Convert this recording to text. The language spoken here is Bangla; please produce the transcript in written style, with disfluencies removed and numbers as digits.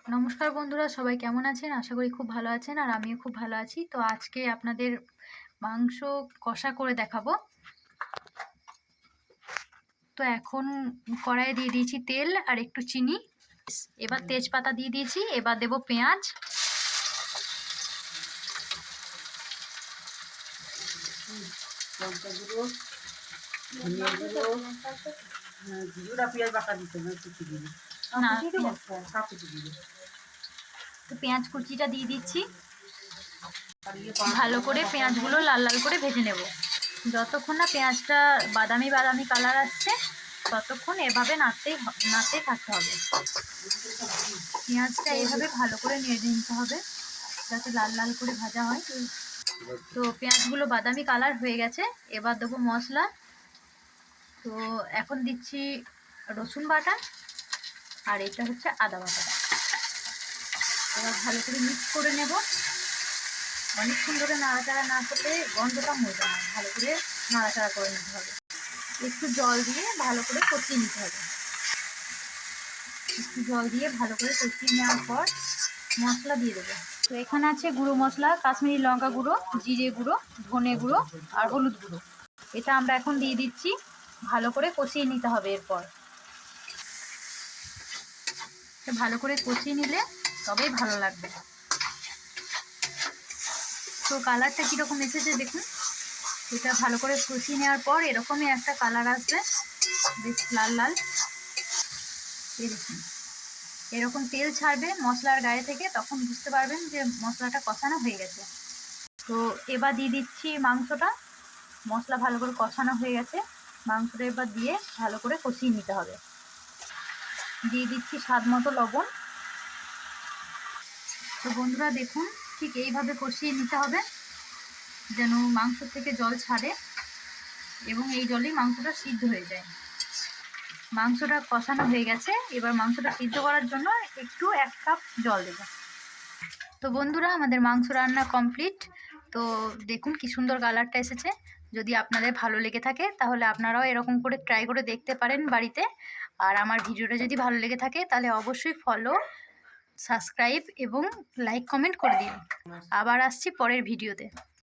নমস্কার বন্ধুরা, সবাই কেমন আছেন? আশা করি খুব ভালো আছেন আর আমিও খুব ভালো আছি। তো আজকে আপনাদের মাংস কষা করে দেখাবো। তো এখন কড়াইয়ে দিয়ে দিয়েছি তেল আর একটু চিনি। এবার তেজপাতা দিয়ে দিয়েছি, এবার দেব পেঁয়াজ। পেঁয়াজ কুচিটা দিয়ে দিচ্ছি। ভালো করে পেঁয়াজগুলো লাল লাল করে ভেজে নেব। যতক্ষণ না পেঁয়াজটা বাদামি বাদামি কালার আসছে ততক্ষণ এভাবে নাড়তেই থাকতে হবে। পেঁয়াজটা এভাবে ভালো করে নেড়ে নিতে হবে যাতে লাল লাল করে ভাজা হয়। তো পেঁয়াজগুলো বাদামি কালার হয়ে গেছে, এবার দেবো মশলা। তো এখন দিচ্ছি রসুন বাটা আর এটা হচ্ছে আদা বাটাটা। এবার ভালো করে মিক্স করে নেব। অনেকক্ষণ ধরে নাড়াচাড়া না করলে গন্ধটা মজা হয়, ভালো করে নাড়াচাড়া করে নিতে হবে। একটু জল দিয়ে ভালো করে কষিয়ে নিতে হবে। একটু জল দিয়ে ভালো করে কষিয়ে নেওয়ার পর মশলা দিয়ে দেবো। তো এখানে আছে গুঁড়ো মশলা, কাশ্মীরি লঙ্কা গুঁড়ো, জিরে গুঁড়ো, ধনে গুঁড়ো আর হলুদ গুঁড়ো। এটা আমরা এখন দিয়ে দিচ্ছি। ভালো করে কষিয়ে নিতে হবে। এরপর ভালো করে কষিয়ে নিলে তবেই ভালো লাগবে। তো কালারটা কীরকম এসেছে দেখুন। এটা ভালো করে কষিয়ে নেওয়ার পর এরকমই একটা কালার আসবে, বেশ লাল লাল। দেখুন এরকম তেল ছাড়বে মশলার গায়ে থেকে, তখন বুঝতে পারবেন যে মশলাটা কষানো হয়ে গেছে। তো এবার দিয়ে দিচ্ছি মাংসটা। মশলা ভালো করে কষানো হয়ে গেছে, মাংসটা এবার দিয়ে ভালো করে কষিয়ে নিতে হবে। দিয়ে দিচ্ছি স্বাদ মতো লবণ। তো বন্ধুরা দেখুন, ঠিক এইভাবে কষিয়ে নিতে হবে যেন মাংস থেকে জল ছাড়ে এবং এই জলেই মাংসটা সিদ্ধ হয়ে যায়। মাংসটা কষানো হয়ে গেছে, এবার মাংসটা সিদ্ধ করার জন্য একটু 1 কাপ জল দেব। তো বন্ধুরা আমাদের মাংস রান্না কমপ্লিট। তো দেখুন কি সুন্দর কালারটা এসেছে। যদি আপনাদের ভালো লেগে থাকে তাহলে আপনারাও এরকম করে ট্রাই করে দেখতে পারেন বাড়িতে। আর আমার ভিডিওটা যদি ভালো লেগে থাকে তাহলে অবশ্যই ফলো, সাবস্ক্রাইব এবং লাইক কমেন্ট করে দিন। আবার আসছি পরের ভিডিওতে।